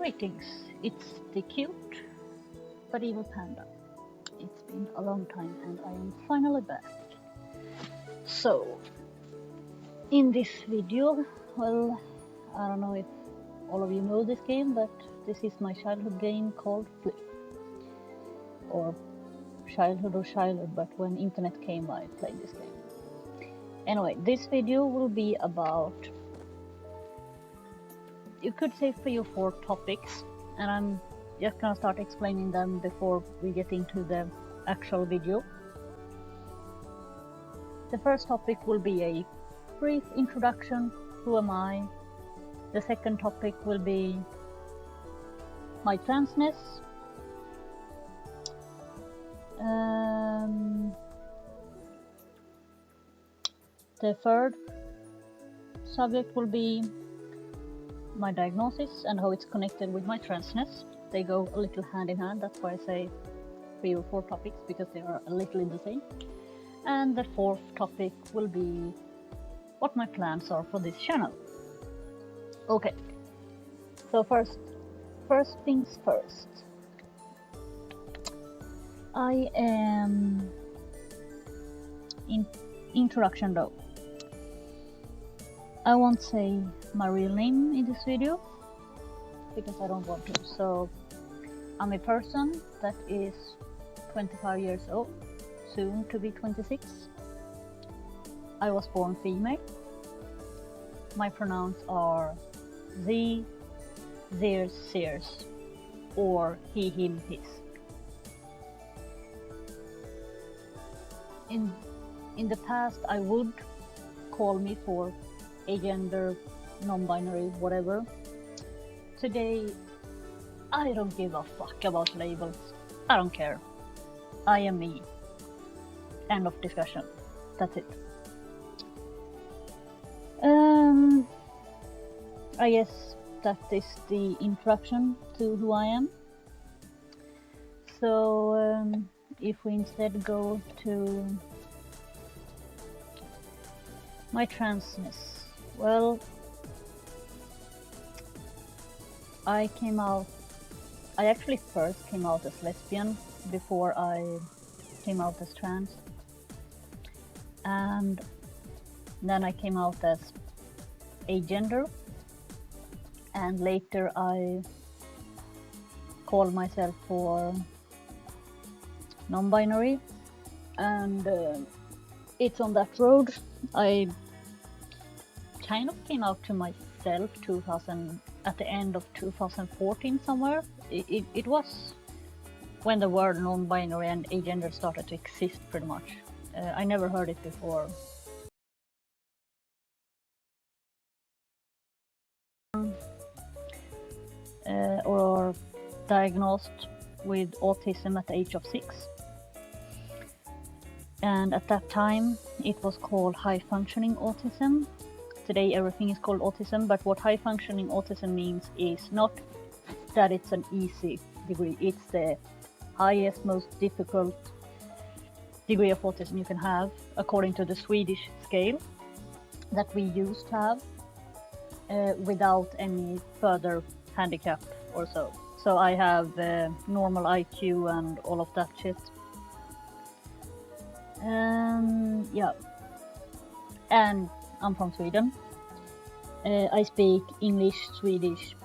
Greetings, it's the cute but evil panda. It's been a long time and I am finally back. So, in this video, well, I don't know if all of you know this game, but this is my childhood game called Flyff. Or childhood, but when internet came I played this game. Anyway, this video will be about, you could say 3 or 4 topics, and I'm just gonna start explaining them before we get into the actual video. The first topic will be a brief introduction, who am I? The second topic will be my transness. The third subject will be my diagnosis and how it's connected with my transness. They go a little hand in hand, that's why I say 3 or 4 topics, because they are a little in the same. And the fourth topic will be what my plans are for this channel. Okay, so first things first. I am in introduction though. I won't say my real name in this video because I don't want to. So I'm a person that is 25 years old, soon to be 26. I was born female. My pronouns are they, theirs, theirs, or he, him, his. In the past I would call me for agender, non-binary, whatever. Today I don't give a fuck about labels. I don't care. I am me. End of discussion. That's it. I guess that is the introduction to who I am. So if we instead go to my transness, well, I actually first came out as lesbian before I came out as trans, and then I came out as agender, and later I called myself for non-binary, and it's on that road. I kind of came out to myself at the end of 2014 somewhere. It was when the word non-binary and agender started to exist pretty much. I never heard it before. Or diagnosed with autism at the age of 6. And at that time it was called high functioning autism. Today everything is called autism, but what high functioning autism means is not that it's an easy degree, it's the highest, most difficult degree of autism you can have according to the Swedish scale that we used to have without any further handicap or so. So I have normal IQ and all of that shit. Yeah, and I'm from Sweden. I speak English, Swedish,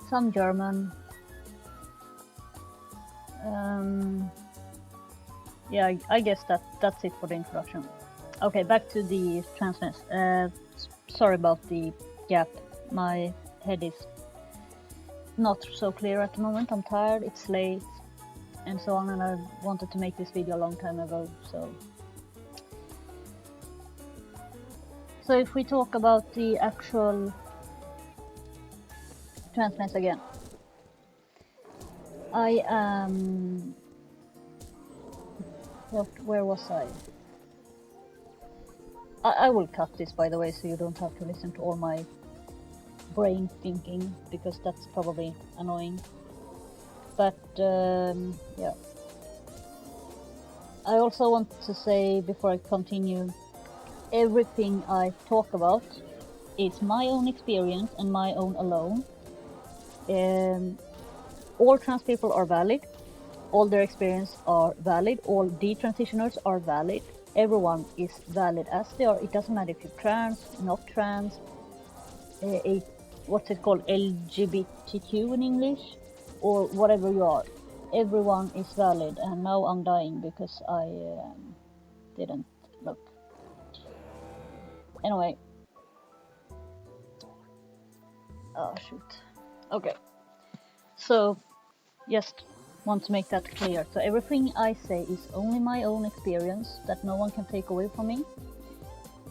some German. Yeah, I guess that's it for the introduction. Okay, back to the transness. Sorry about the gap. My head is not so clear at the moment. I'm tired, it's late, and so on, and I wanted to make this video a long time ago, so if we talk about the actual transness again, I am where was I? I will cut this, by the way, so you don't have to listen to all my brain thinking, because that's probably annoying. But yeah, I also want to say before I continue, everything I talk about is my own experience and my own alone. All trans people are valid. All their experience are valid. All detransitioners are valid. Everyone is valid as they are. It doesn't matter if you're trans, not trans, what's it called, LGBTQ in English, or whatever you are. Everyone is valid. And now I'm dying because I didn't look. Anyway. Oh shoot. Okay. So just want to make that clear. So everything I say is only my own experience that no one can take away from me.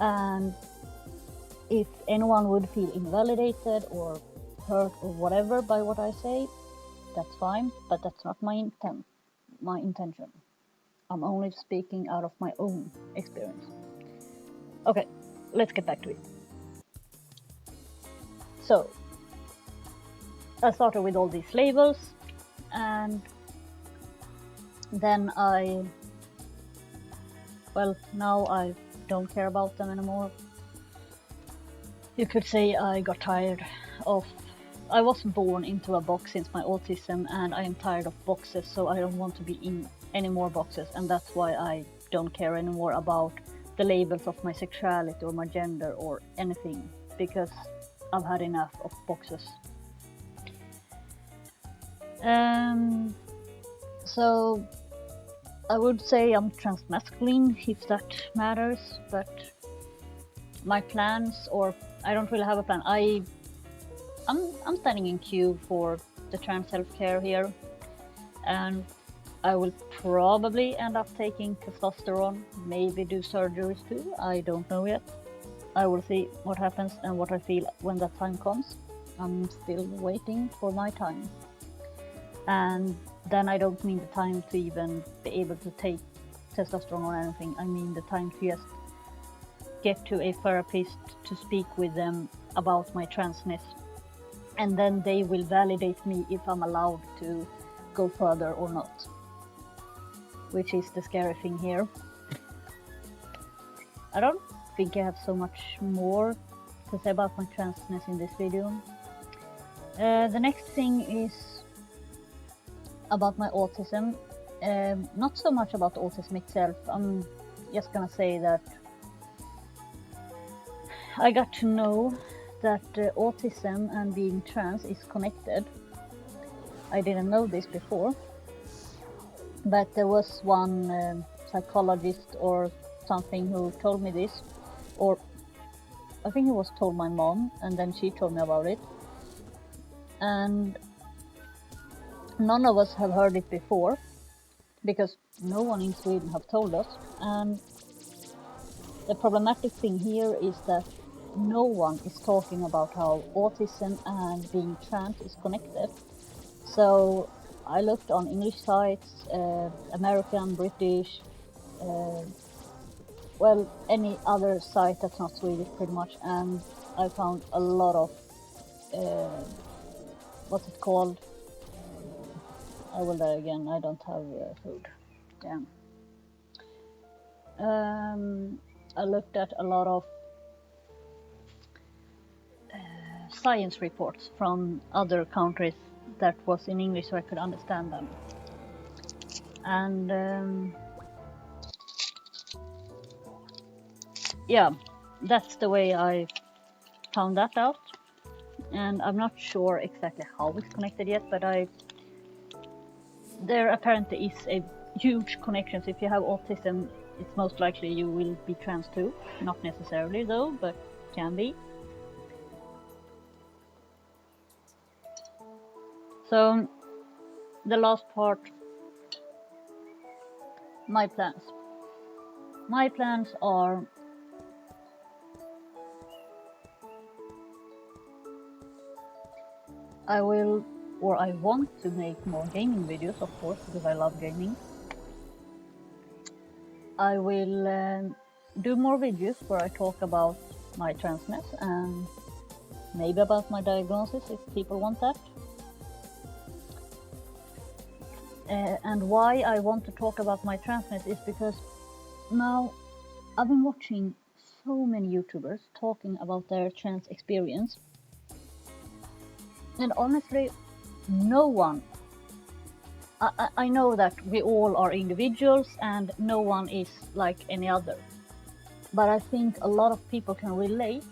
And if anyone would feel invalidated or hurt or whatever by what I say, that's fine, but that's not my intention. I'm only speaking out of my own experience. Okay, let's get back to it. So I started with all these labels, and then now I don't care about them anymore. You could say I got tired of... I was born into a box since my autism, and I am tired of boxes, so I don't want to be in any more boxes, and that's why I don't care anymore about the labels of my sexuality or my gender or anything, because I've had enough of boxes. So I would say I'm transmasculine, if that matters, but my plans, or I don't really have a plan. I'm standing in queue for the trans healthcare here, and I will probably end up taking testosterone, maybe do surgeries too, I don't know yet. I will see what happens and what I feel when that time comes. I'm still waiting for my time. And then I don't mean the time to even be able to take testosterone or anything. I mean the time to just get to a therapist to speak with them about my transness. And then they will validate me if I'm allowed to go further or not. Which is the scary thing here. I don't think I have so much more to say about my transness in this video. The next thing is about my autism. Not so much about autism itself. I'm just gonna say that I got to know that autism and being trans is connected. I didn't know this before, but there was one psychologist or something who told me this, or I think it was told my mom, and then she told me about it. And none of us have heard it before, because no one in Sweden have told us. And the problematic thing here is that no one is talking about how autism and being trans is connected. So I looked on English sites, American, British, well, any other site that's not Swedish pretty much, and I found a lot of, what's it called? I will die again, I don't have food. Damn. I looked at a lot of science reports from other countries that was in English so I could understand them. And yeah, that's the way I found that out. And I'm not sure exactly how it's connected yet, but there apparently is a huge connection. So if you have autism, it's most likely you will be trans too. Not necessarily though, but can be. So the last part, my plans. My plans are I want to make more gaming videos, of course, because I love gaming. I will do more videos where I talk about my transness and maybe about my diagnosis if people want that. And why I want to talk about my transness is because now I've been watching so many YouTubers talking about their trans experience. And honestly, no one, I know that we all are individuals and no one is like any other. But I think a lot of people can relate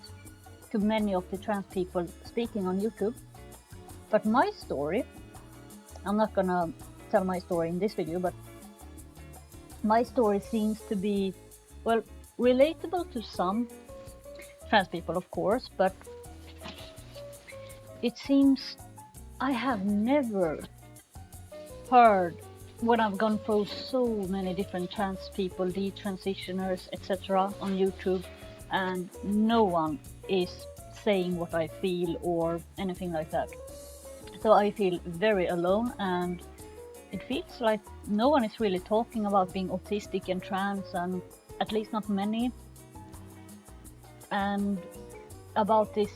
to many of the trans people speaking on YouTube. But my story, I'm not gonna tell my story in this video, but my story seems to be, well, relatable to some trans people, of course, but it seems I have never heard, when I've gone through so many different trans people, detransitioners, etc. on YouTube, and no one is saying what I feel or anything like that. So I feel very alone, and it feels like no one is really talking about being autistic and trans, and at least not many, and about this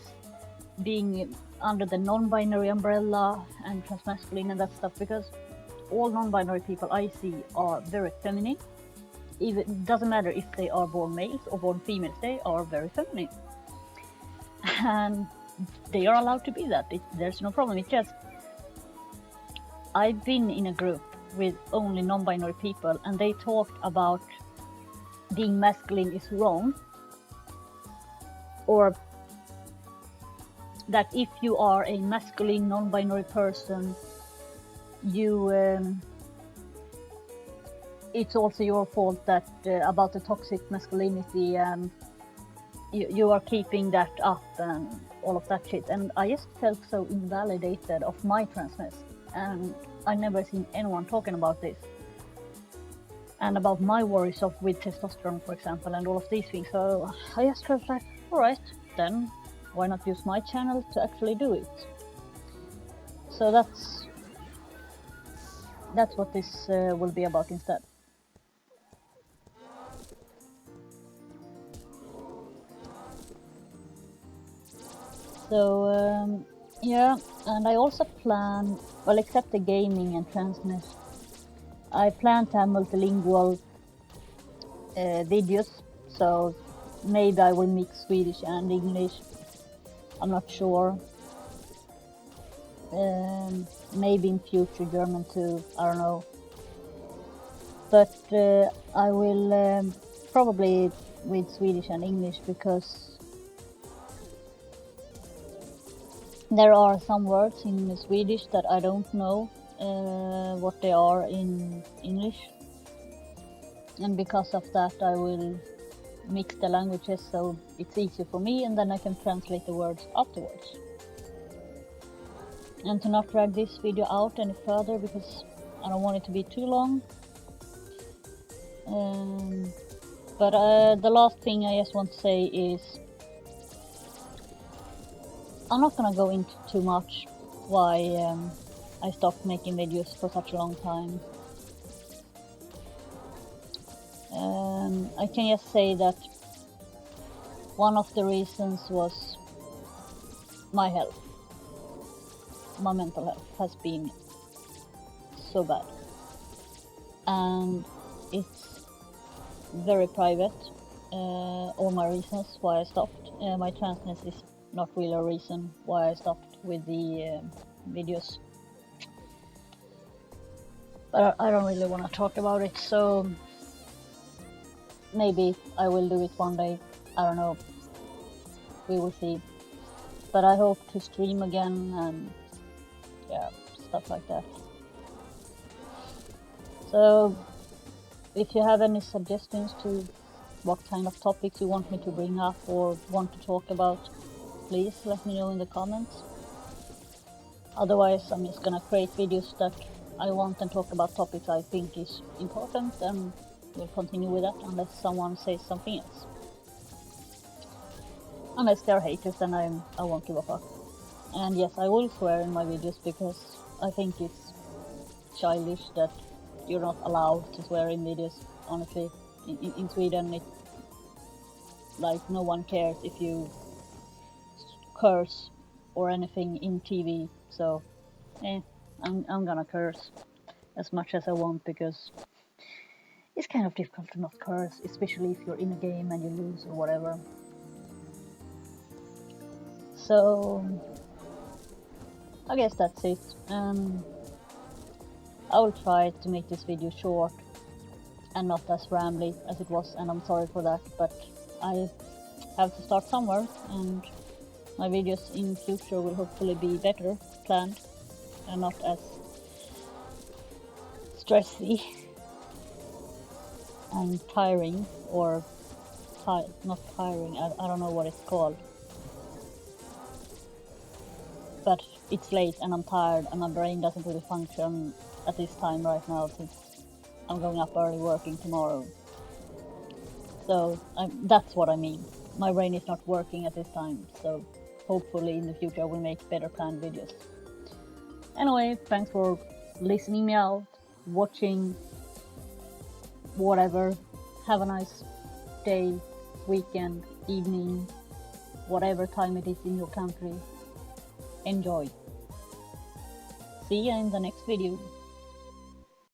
being under the non-binary umbrella and transmasculine and that stuff, because all non-binary people I see are very feminine. It doesn't matter if they are born males or born females, they are very feminine. And they are allowed to be that. There's no problem. It's just, I've been in a group with only non-binary people and they talked about being masculine is wrong, or that if you are a masculine non-binary person, you it's also your fault that about the toxic masculinity, and you are keeping that up and all of that shit. And I just felt so invalidated of my transness, and I never seen anyone talking about this and about my worries of with testosterone, for example, and all of these things. So I just felt like, all right, then why not use my channel to actually do it? So that's what this will be about instead. So yeah, and I also plan, well, except the gaming and transness, I plan to have multilingual videos. So maybe I will mix Swedish and English. I'm not sure. Maybe in future German too, I don't know. But I will probably with Swedish and English, because there are some words in Swedish that I don't know what they are in English. And because of that I will mix the languages so it's easier for me, and then I can translate the words afterwards. And to not drag this video out any further, because I don't want it to be too long. But the last thing I just want to say is, I'm not gonna go into too much why I stopped making videos for such a long time. I can just say that one of the reasons was my health. My mental health has been so bad, and it's very private, all my reasons why I stopped. My transness is not really a reason why I stopped with the videos, but I don't really want to talk about it, so maybe I will do it one day, I don't know, we will see. But I hope to stream again and yeah, stuff like that. So if you have any suggestions to what kind of topics you want me to bring up or want to talk about, please let me know in the comments. Otherwise I'm just gonna create videos that I want and talk about topics I think is important, and we'll continue with that unless someone says something else. Unless they're haters, then I won't give a fuck. And yes, I will swear in my videos because I think it's childish that you're not allowed to swear in videos, honestly. In Sweden, it, like, no one cares if you curse or anything in TV, so I'm gonna curse as much as I want, because it's kind of difficult to not curse, especially if you're in a game and you lose or whatever. So I guess that's it. I will try to make this video short and not as rambly as it was, and I'm sorry for that, but I have to start somewhere, and my videos in future will hopefully be better planned and not as stressy and tiring, or not tiring, I don't know what it's called. But it's late and I'm tired and my brain doesn't really function at this time right now since I'm going up early working tomorrow. So that's what I mean. My brain is not working at this time, so hopefully in the future I will make better planned videos. Anyway, thanks for listening me out, watching, whatever. Have a nice day, weekend, evening, whatever time it is in your country. Enjoy. See you in the next video.